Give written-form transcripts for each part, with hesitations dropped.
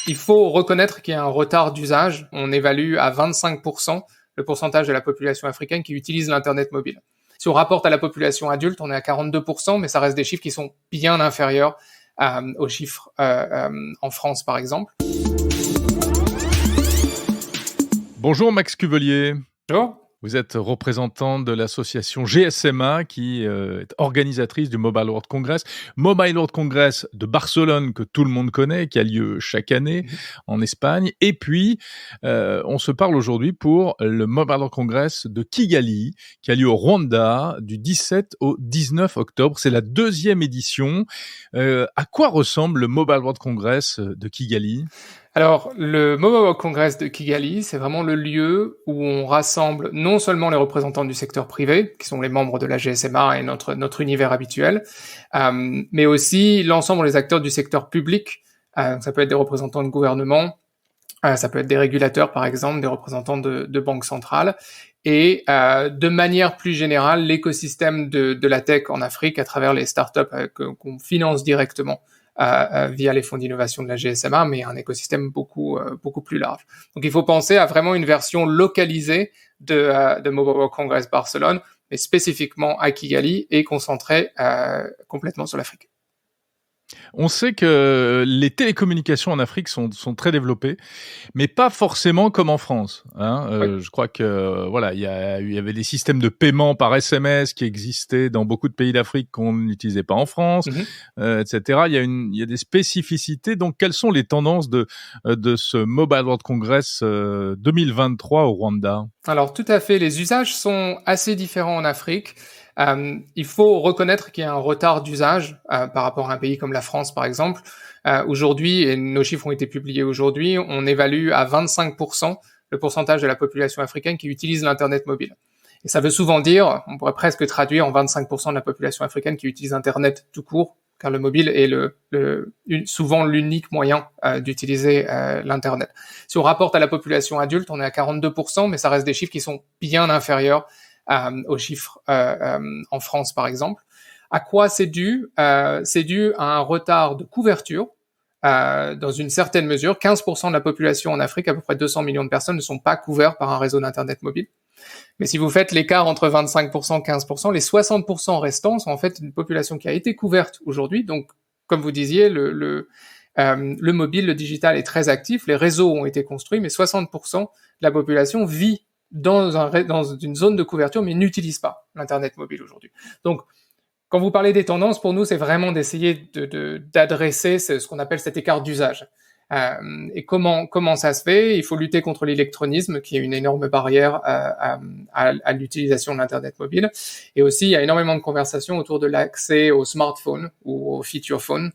Il faut reconnaître qu'il y a un retard d'usage. On évalue à 25% le pourcentage de la population africaine qui utilise l'Internet mobile. Si on rapporte à la population adulte, on est à 42%, mais ça reste des chiffres qui sont bien inférieurs aux chiffres en France, par exemple. Bonjour Max Cuvelier. Bonjour. Vous êtes représentant de l'association GSMA qui est organisatrice du Mobile World Congress. Mobile World Congress de Barcelone que tout le monde connaît, qui a lieu chaque année en Espagne. Et puis, on se parle aujourd'hui pour le Mobile World Congress de Kigali qui a lieu au Rwanda du 17 au 19 octobre. C'est la 2e édition. À quoi ressemble le Mobile World Congress de Kigali ? Alors, le Mobile World Congress de Kigali, c'est vraiment le lieu où on rassemble non seulement les représentants du secteur privé, qui sont les membres de la GSMA et notre univers habituel, mais aussi l'ensemble des acteurs du secteur public. Ça peut être des représentants de gouvernement, ça peut être des régulateurs, par exemple, des représentants de banques centrales, et de manière plus générale, l'écosystème de la tech en Afrique à travers les startups qu'on finance directement via les fonds d'innovation de la GSMA, mais un écosystème beaucoup plus large. Donc il faut penser à vraiment une version localisée de Mobile World Congress Barcelone, mais spécifiquement à Kigali et concentrée complètement sur l'Afrique. On sait que les télécommunications en Afrique sont très développées, mais pas forcément comme en France. Oui. Je crois que voilà, il y avait des systèmes de paiement par SMS qui existaient dans beaucoup de pays d'Afrique qu'on n'utilisait pas en France, etc. Il y a des spécificités. Donc, quelles sont les tendances de ce Mobile World Congress 2023 au Rwanda ? Alors tout à fait, les usages sont assez différents en Afrique. Il faut reconnaître qu'il y a un retard d'usage par rapport à un pays comme la France, par exemple. Aujourd'hui, et nos chiffres ont été publiés aujourd'hui, on évalue à 25% le pourcentage de la population africaine qui utilise l'Internet mobile. Et ça veut souvent dire, on pourrait presque traduire en 25% de la population africaine qui utilise Internet tout court, car le mobile est souvent l'unique moyen d'utiliser l'Internet. Si on rapporte à la population adulte, on est à 42%, mais ça reste des chiffres qui sont bien inférieurs aux chiffres en France, par exemple. À quoi c'est dû ? C'est dû à un retard de couverture. Dans une certaine mesure, 15% de la population en Afrique, à peu près 200 millions de personnes, ne sont pas couverts par un réseau d'Internet mobile. Mais si vous faites l'écart entre 25% et 15%, les 60% restants sont en fait une population qui a été couverte aujourd'hui. Donc, comme vous disiez, le mobile, le digital est très actif, les réseaux ont été construits, mais 60% de la population vit dans une zone de couverture, mais n'utilise pas l'Internet mobile aujourd'hui. Donc, quand vous parlez des tendances, pour nous, c'est vraiment d'essayer d'adresser ce qu'on appelle cet écart d'usage. Et comment ça se fait ? Il faut lutter contre l'électronisme, qui est une énorme barrière à l'utilisation de l'Internet mobile. Et aussi, il y a énormément de conversations autour de l'accès au smartphone ou au feature phone,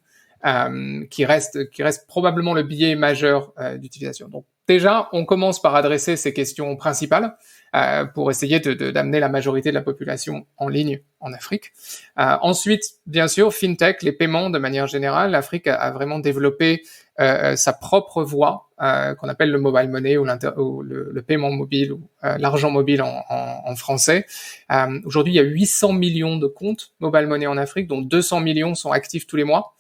qui reste probablement le biais majeur d'utilisation. Donc, déjà, on commence par adresser ces questions principales pour essayer d'amener la majorité de la population en ligne en Afrique. Ensuite, bien sûr, FinTech, les paiements de manière générale, l'Afrique a vraiment développé sa propre voie qu'on appelle le mobile money ou le paiement mobile ou l'argent mobile en français. Aujourd'hui, il y a 800 millions de comptes mobile money en Afrique, dont 200 millions sont actifs tous les mois.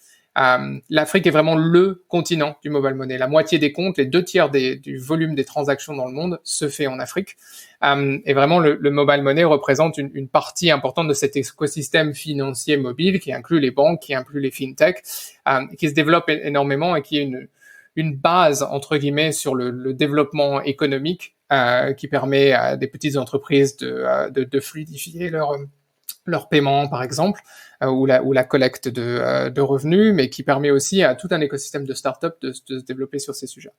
L'Afrique est vraiment le continent du mobile money. La moitié des comptes, les 2/3 du volume des transactions dans le monde se fait en Afrique. Et vraiment, le mobile money représente une partie importante de cet écosystème financier mobile qui inclut les banques, qui inclut les fintech, qui se développe énormément et qui est une base, entre guillemets, sur le développement économique qui permet à des petites entreprises de fluidifier leur paiement, par exemple, ou la collecte de revenus, mais qui permet aussi à tout un écosystème de start-up de se développer sur ces sujets.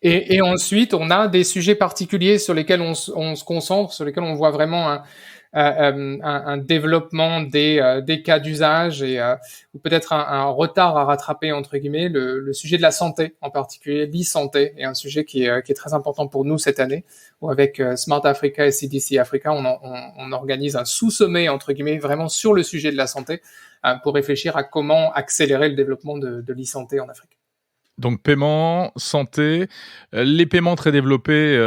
Et ensuite, on a des sujets particuliers sur lesquels on se concentre, sur lesquels on voit vraiment un développement des cas d'usage ou peut-être un retard à rattraper, entre guillemets. Le sujet de la santé, en particulier l'e-santé, est un sujet qui est très important pour nous cette année, où avec Smart Africa et CDC Africa, on organise un sous-sommet, entre guillemets, vraiment sur le sujet de la santé, pour réfléchir à comment accélérer le développement de l'e-santé en Afrique. Donc paiement, santé, les paiements très développés,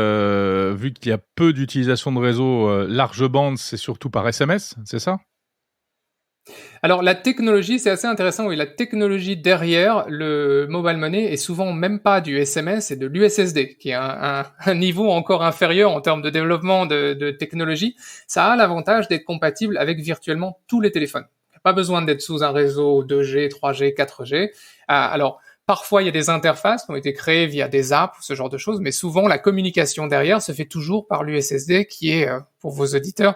vu qu'il y a peu d'utilisation de réseau large bande, c'est surtout par SMS, c'est ça ? Alors la technologie, c'est assez intéressant, oui, la technologie derrière le mobile money est souvent même pas du SMS, c'est de l'USSD, qui est un niveau encore inférieur en termes de développement de technologie. Ça a l'avantage d'être compatible avec virtuellement tous les téléphones. Pas besoin d'être sous un réseau 2G, 3G, 4G. Alors, parfois, il y a des interfaces qui ont été créées via des apps, ce genre de choses, mais souvent, la communication derrière se fait toujours par l'USSD, qui est, pour vos auditeurs,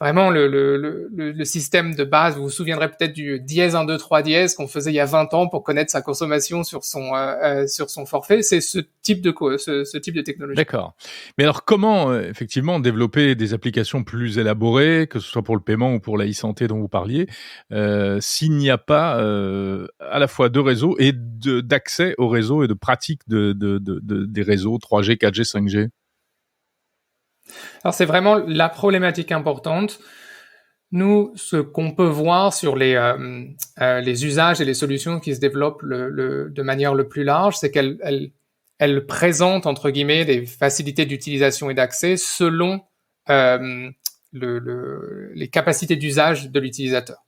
vraiment le système de base. Vous vous souviendrez peut-être du dièse 1, 2, 3 dièse qu'on faisait il y a 20 ans pour connaître sa consommation sur son forfait. C'est ce type de technologie. D'accord. Mais alors comment, effectivement, développer des applications plus élaborées, que ce soit pour le paiement ou pour la e-santé dont vous parliez, s'il n'y a pas, à la fois de réseau et d'accès au réseau et de pratique des réseaux 3G, 4G, 5G? Alors c'est vraiment la problématique importante. Nous, ce qu'on peut voir sur les usages et les solutions qui se développent de manière le plus large, c'est qu'elles présentent, entre guillemets, des facilités d'utilisation et d'accès selon euh, les capacités d'usage de l'utilisateur.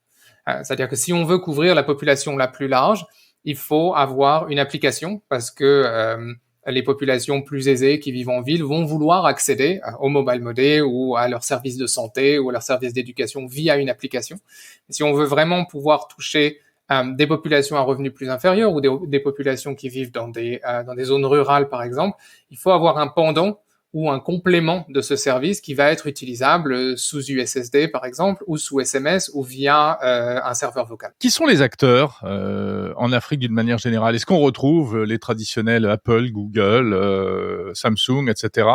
C'est-à-dire que si on veut couvrir la population la plus large, il faut avoir une application parce que les populations plus aisées qui vivent en ville vont vouloir accéder au mobile money ou à leurs services de santé ou à leurs services d'éducation via une application. Et si on veut vraiment pouvoir toucher des populations à revenus plus inférieurs ou des populations qui vivent dans des zones rurales, par exemple, il faut avoir un pendant ou un complément de ce service qui va être utilisable sous USSD, par exemple, ou sous SMS ou via un serveur vocal. Qui sont les acteurs en Afrique d'une manière générale? Est-ce qu'on retrouve les traditionnels Apple, Google, Samsung, etc.,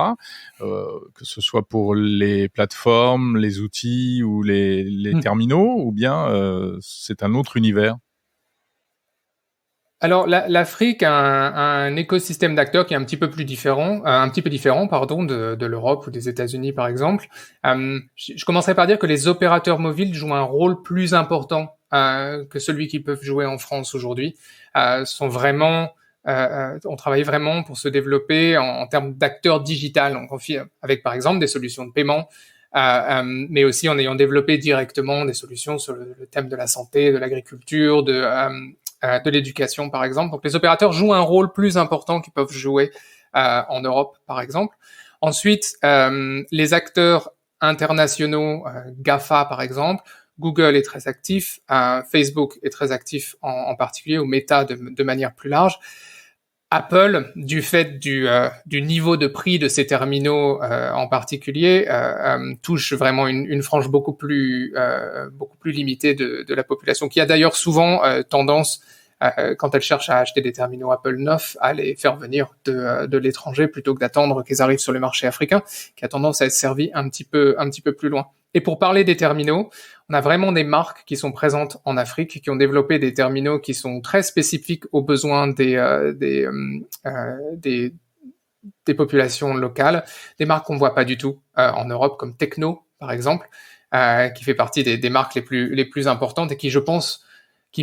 que ce soit pour les plateformes, les outils ou les terminaux, ou bien c'est un autre univers? Alors l'Afrique a un écosystème d'acteurs qui est un petit peu plus différent, pardon, de l'Europe ou des États-Unis par exemple. Je commencerai par dire que les opérateurs mobiles jouent un rôle plus important que celui qu'ils peuvent jouer en France aujourd'hui. Sont vraiment on travaille vraiment pour se développer en termes d'acteurs digitales, avec par exemple des solutions de paiement, mais aussi en ayant développé directement des solutions sur le thème de la santé, de l'agriculture, de l'éducation, par exemple. Donc, les opérateurs jouent un rôle plus important qu'ils peuvent jouer en Europe, par exemple. Ensuite, les acteurs internationaux, GAFA, par exemple, Google est très actif, Facebook est très actif en particulier, ou Meta de manière plus large. Apple, du fait du niveau de prix de ces terminaux en particulier, touche vraiment une frange beaucoup plus limitée de la population, qui a d'ailleurs souvent tendance, quand elle cherche à acheter des terminaux Apple neufs, à les faire venir de l'étranger plutôt que d'attendre qu'ils arrivent sur le marché africain, qui a tendance à être servi un petit peu plus loin. Et pour parler des terminaux, on a vraiment des marques qui sont présentes en Afrique, qui ont développé des terminaux qui sont très spécifiques aux besoins des populations locales, des marques qu'on voit pas du tout en Europe, comme Tecno, par exemple, qui fait partie des marques les plus importantes et qui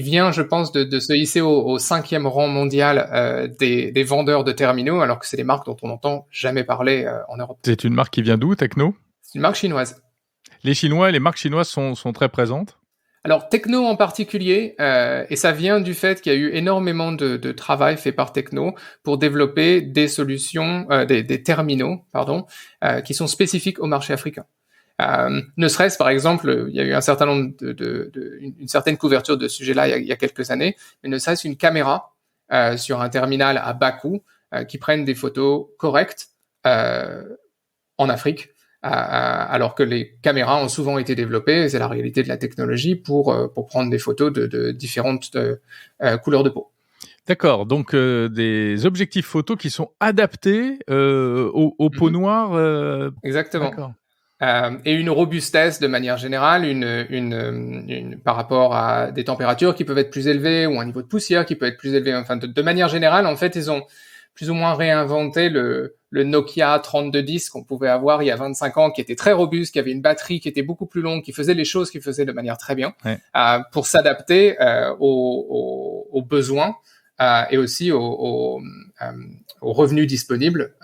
vient, je pense, de se hisser au 5e rang mondial des vendeurs de terminaux, alors que c'est des marques dont on n'entend jamais parler en Europe. C'est une marque qui vient d'où, Tecno? C'est une marque chinoise. Les Chinois et les marques chinoises sont très présentes? Alors Tecno en particulier, et ça vient du fait qu'il y a eu énormément de travail fait par Tecno pour développer des solutions, des terminaux, pardon, qui sont spécifiques au marché africain. Ne serait-ce, par exemple, il y a eu un certain nombre une certaine couverture de ce sujet-là il y a quelques années, mais ne serait-ce une caméra sur un terminal à bas coût qui prenne des photos correctes en Afrique, alors que les caméras ont souvent été développées, c'est la réalité de la technologie, pour prendre des photos de différentes couleurs de peau. D'accord, donc des objectifs photos qui sont adaptés aux peaux noires. Exactement. D'accord. Et une robustesse de manière générale, par rapport à des températures qui peuvent être plus élevées ou un niveau de poussière qui peut être plus élevé. Enfin, de manière générale, en fait, ils ont plus ou moins réinventé le Nokia 3210 qu'on pouvait avoir il y a 25 ans, qui était très robuste, qui avait une batterie qui était beaucoup plus longue, qui faisait les choses qu'il faisait de manière très bien, Ouais. pour s'adapter aux besoins et aussi aux revenus disponibles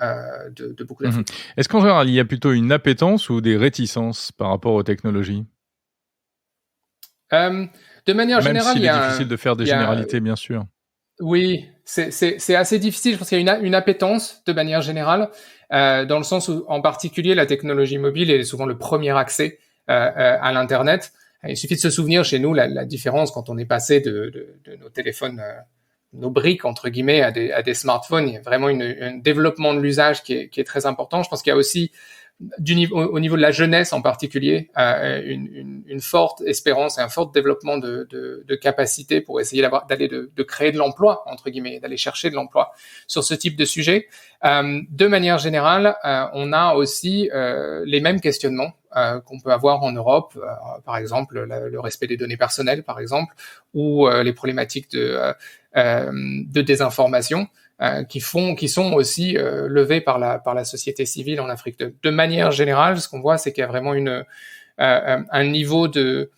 de beaucoup d'Africains. Est-ce qu'en général, il y a plutôt une appétence ou des réticences par rapport aux technologies? De manière Même générale, s'il est difficile de faire des il y a généralités, bien sûr. oui, c'est assez difficile. Je pense qu'il y a une appétence de manière générale, dans le sens où, en particulier, la technologie mobile est souvent le premier accès à l'internet. Il suffit de se souvenir chez nous la différence quand on est passé de nos téléphones, nos briques entre guillemets à des smartphones. Il y a vraiment un développement de l'usage qui est très important. Je pense qu'il y a aussi au niveau de la jeunesse en particulier, une forte espérance et un fort développement de capacités pour essayer de créer de l'emploi, entre guillemets, d'aller chercher de l'emploi sur ce type de sujet. De manière générale, on a aussi les mêmes questionnements qu'on peut avoir en Europe, par exemple le respect des données personnelles, par exemple, ou les problématiques de désinformation. Qui sont aussi levés par la société civile en Afrique. De manière générale, ce qu'on voit, c'est qu'il y a vraiment un niveau de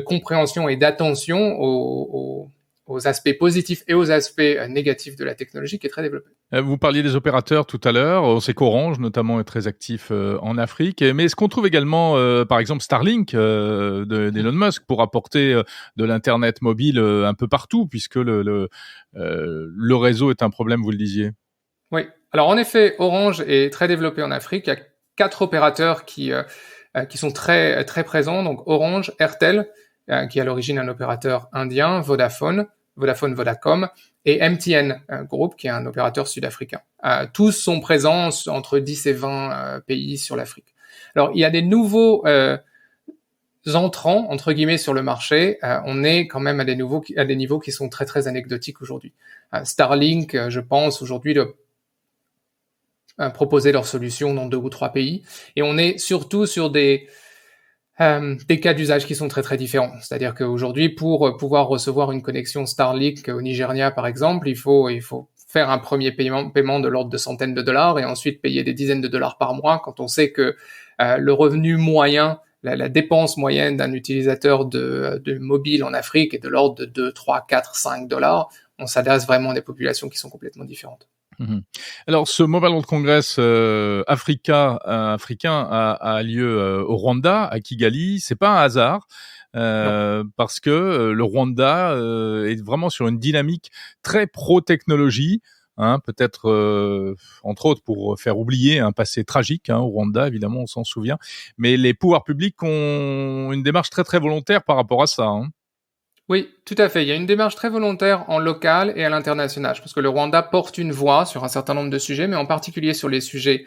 compréhension et d'attention aux aspects positifs et aux aspects négatifs de la technologie qui est très développé. Vous parliez des opérateurs tout à l'heure. On sait qu'Orange, notamment, est très actif en Afrique. Mais est-ce qu'on trouve également, par exemple, Starlink d'Elon Musk pour apporter de l'Internet mobile un peu partout, puisque le réseau est un problème, vous le disiez? Oui. Alors, en effet, Orange est très développé en Afrique. Il y a 4 opérateurs qui sont très, très présents. Donc, Orange, Airtel, qui est à l'origine un opérateur indien, Vodafone, Vodacom, et MTN Group, qui est un opérateur sud-africain. Tous sont présents entre 10 et 20 pays sur l'Afrique. Alors, il y a des nouveaux entrants, entre guillemets, sur le marché. On est quand même à des niveaux qui sont très, très anecdotiques aujourd'hui. Starlink, je pense, aujourd'hui, doit proposer leur solution dans 2 ou 3 pays. Et on est surtout sur des cas d'usage qui sont très très différents. C'est-à-dire qu'aujourd'hui, pour pouvoir recevoir une connexion Starlink au Nigeria, par exemple, il faut faire un premier paiement de l'ordre de centaines de dollars et ensuite payer des dizaines de dollars par mois quand on sait que le revenu moyen, la dépense moyenne d'un utilisateur de mobile en Afrique est de l'ordre de 2, 3, 4, 5 dollars. On s'adresse vraiment à des populations qui sont complètement différentes. Alors, ce Mobile World Congress africain a lieu au Rwanda, à Kigali. C'est pas un hasard. Parce que le Rwanda est vraiment sur une dynamique très pro-technologie, hein, peut-être entre autres pour faire oublier un passé tragique au Rwanda, évidemment, on s'en souvient. Mais les pouvoirs publics ont une démarche très très volontaire par rapport à ça. Oui, tout à fait. Il y a une démarche très volontaire en local et à l'international. Je pense que le Rwanda porte une voix sur un certain nombre de sujets, mais en particulier sur les sujets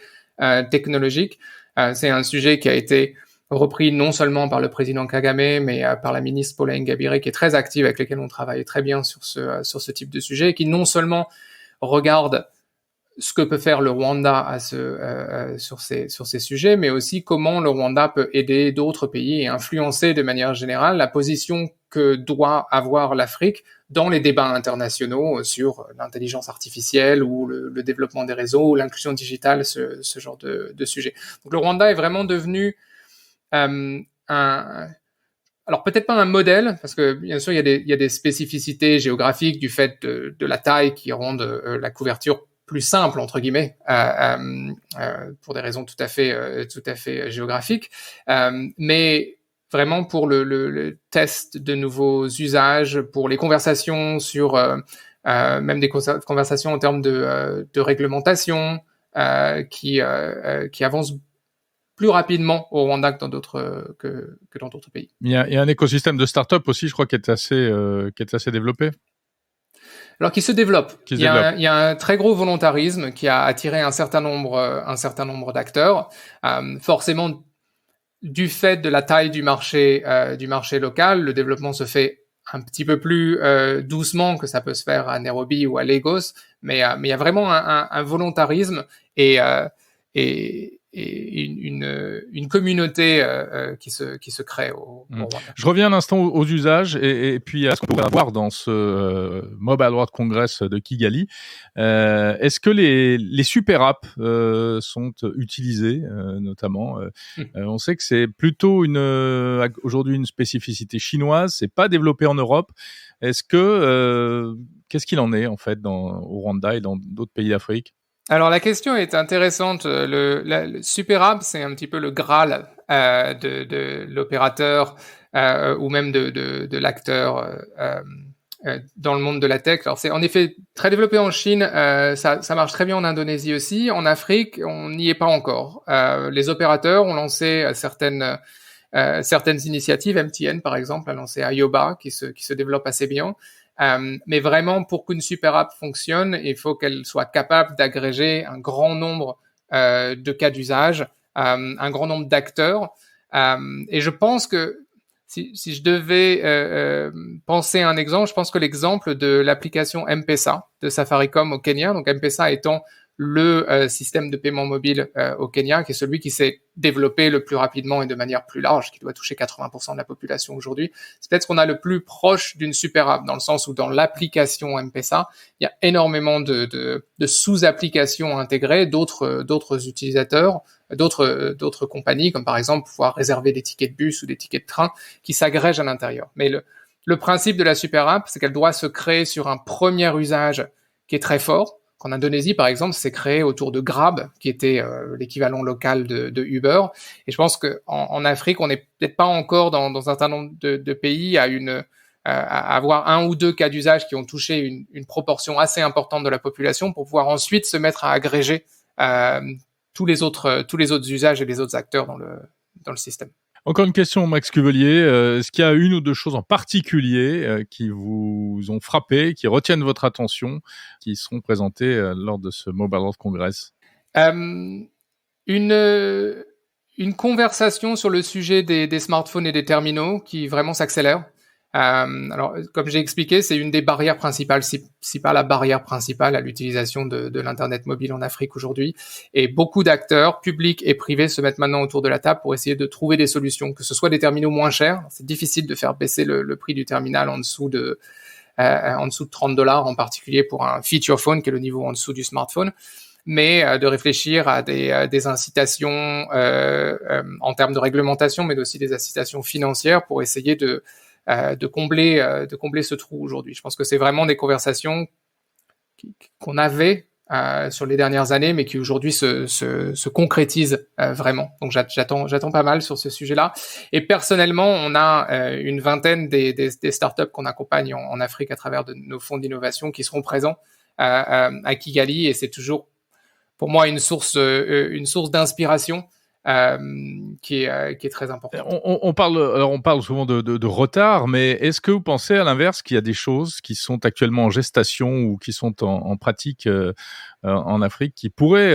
technologiques. C'est un sujet qui a été repris non seulement par le président Kagame, mais par la ministre Paula Ingabire, qui est très active, avec laquelle on travaille très bien sur ce type de sujet, et qui non seulement regarde ce que peut faire le Rwanda sur ces sujets, mais aussi comment le Rwanda peut aider d'autres pays et influencer de manière générale la position que doit avoir l'Afrique dans les débats internationaux sur l'intelligence artificielle ou le développement des réseaux ou l'inclusion digitale, ce genre de sujet. Donc le Rwanda est vraiment devenu alors peut-être pas un modèle, parce que bien sûr il y a des spécificités géographiques du fait de la taille qui rendent la couverture plus simple entre guillemets pour des raisons tout à fait géographiques, mais vraiment pour le test de nouveaux usages, pour les conversations sur même des conversations en termes de réglementation qui avancent plus rapidement au Rwanda que dans d'autres pays. Il y a un écosystème de start-up aussi, je crois, qui est assez développé. Alors qui se développe. Il y a un très gros volontarisme qui a attiré un certain nombre d'acteurs. Forcément, du fait de la taille du marché local, le développement se fait un petit peu plus doucement que ça peut se faire à Nairobi ou à Lagos, mais il y a vraiment un volontarisme et une communauté qui se crée au Rwanda. Je reviens un instant aux usages et puis à ce qu'on peut avoir dans ce Mobile World Congress de Kigali. Est-ce que les super apps sont utilisées notamment on sait que c'est plutôt aujourd'hui une spécificité chinoise, c'est pas développé en Europe. Est-ce que qu'est-ce qu'il en est en fait au Rwanda et dans d'autres pays d'Afrique? Alors la question est intéressante. Le Super App, c'est un petit peu le Graal de l'opérateur ou même de l'acteur dans le monde de la tech. Alors c'est en effet très développé en Chine, ça marche très bien en Indonésie aussi. En Afrique, on n'y est pas encore. Les opérateurs ont lancé certaines initiatives. MTN par exemple a lancé Ayoba qui se développe assez bien. Mais vraiment, pour qu'une super app fonctionne, il faut qu'elle soit capable d'agréger un grand nombre de cas d'usage, un grand nombre d'acteurs. Et je pense que si je devais penser à un exemple, je pense que l'exemple de l'application M-Pesa de Safaricom au Kenya, donc M-Pesa étant le système de paiement mobile au Kenya, qui est celui qui s'est développé le plus rapidement et de manière plus large, qui doit toucher 80% de la population aujourd'hui. C'est peut-être ce qu'on a le plus proche d'une super app, dans le sens où dans l'application M-Pesa, il y a énormément de sous-applications intégrées, d'autres utilisateurs, d'autres compagnies, comme par exemple pouvoir réserver des tickets de bus ou des tickets de train qui s'agrègent à l'intérieur. Mais le principe de la super app, c'est qu'elle doit se créer sur un premier usage qui est très fort. En Indonésie, par exemple, c'est créé autour de Grab, qui était l'équivalent local de Uber. Et je pense qu'en Afrique, on n'est peut-être pas encore dans un certain nombre de pays à avoir un ou deux cas d'usage qui ont touché une proportion assez importante de la population pour pouvoir ensuite se mettre à agréger tous les autres usages et les autres acteurs dans le système. Encore une question, Max Cuvelier. Est-ce qu'il y a une ou deux choses en particulier qui vous ont frappé, qui retiennent votre attention, qui seront présentées lors de ce Mobile World Congress? Une conversation sur le sujet des smartphones et des terminaux qui vraiment s'accélère. Alors, comme j'ai expliqué, c'est une des barrières principales, si pas la barrière principale à l'utilisation de l'Internet mobile en Afrique aujourd'hui. Et beaucoup d'acteurs, publics et privés, se mettent maintenant autour de la table pour essayer de trouver des solutions, que ce soit des terminaux moins chers. C'est difficile de faire baisser le prix du terminal en dessous de $30, en particulier pour un feature phone, qui est le niveau en dessous du smartphone. Mais de réfléchir à des incitations en termes de réglementation, mais aussi des incitations financières pour essayer de combler ce trou aujourd'hui. Je pense que c'est vraiment des conversations qu'on avait sur les dernières années, mais qui aujourd'hui se concrétisent vraiment. Donc j'attends pas mal sur ce sujet-là. Et personnellement, on a une vingtaine des startups qu'on accompagne en Afrique à travers de nos fonds d'innovation qui seront présents à Kigali, et c'est toujours pour moi une source d'inspiration. Qui est très important. On parle souvent de retard, mais est-ce que vous pensez à l'inverse qu'il y a des choses qui sont actuellement en gestation ou qui sont en pratique en Afrique qui pourraient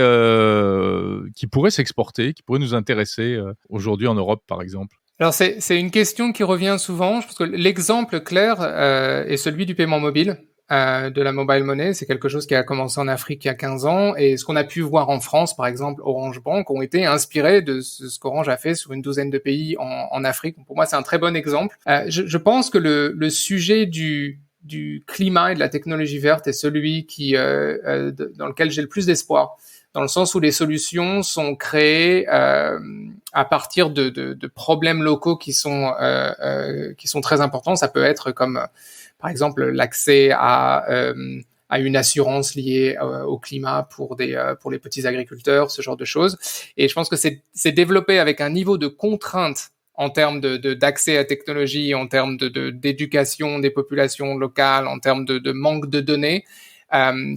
s'exporter, qui pourraient nous intéresser aujourd'hui en Europe, par exemple? Alors c'est une question qui revient souvent. Je pense que l'exemple clair est celui du paiement mobile. De la mobile money, c'est quelque chose qui a commencé en Afrique il y a 15 ans, et ce qu'on a pu voir en France, par exemple, Orange Bank, ont été inspirés de ce qu'Orange a fait sur une douzaine de pays en Afrique. Pour moi, c'est un très bon exemple. Je pense que le sujet du climat et de la technologie verte est celui dans lequel j'ai le plus d'espoir, dans le sens où les solutions sont créées à partir de problèmes locaux qui sont très importants. Ça peut être comme par exemple l'accès à une assurance liée au climat pour les petits agriculteurs, ce genre de choses. Et je pense que c'est développé avec un niveau de contrainte en termes d'accès à technologie, en termes d'éducation des populations locales, en termes de manque de données,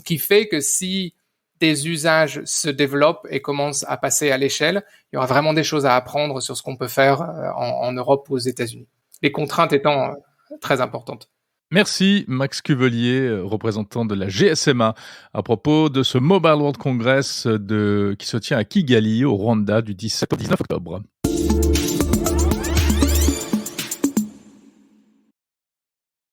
qui fait que si des usages se développent et commencent à passer à l'échelle, il y aura vraiment des choses à apprendre sur ce qu'on peut faire en Europe ou aux États-Unis. Les contraintes étant très importantes. Merci Max Cuvelier, représentant de la GSMA, à propos de ce Mobile World Congress qui se tient à Kigali, au Rwanda, du 17 au 19 octobre.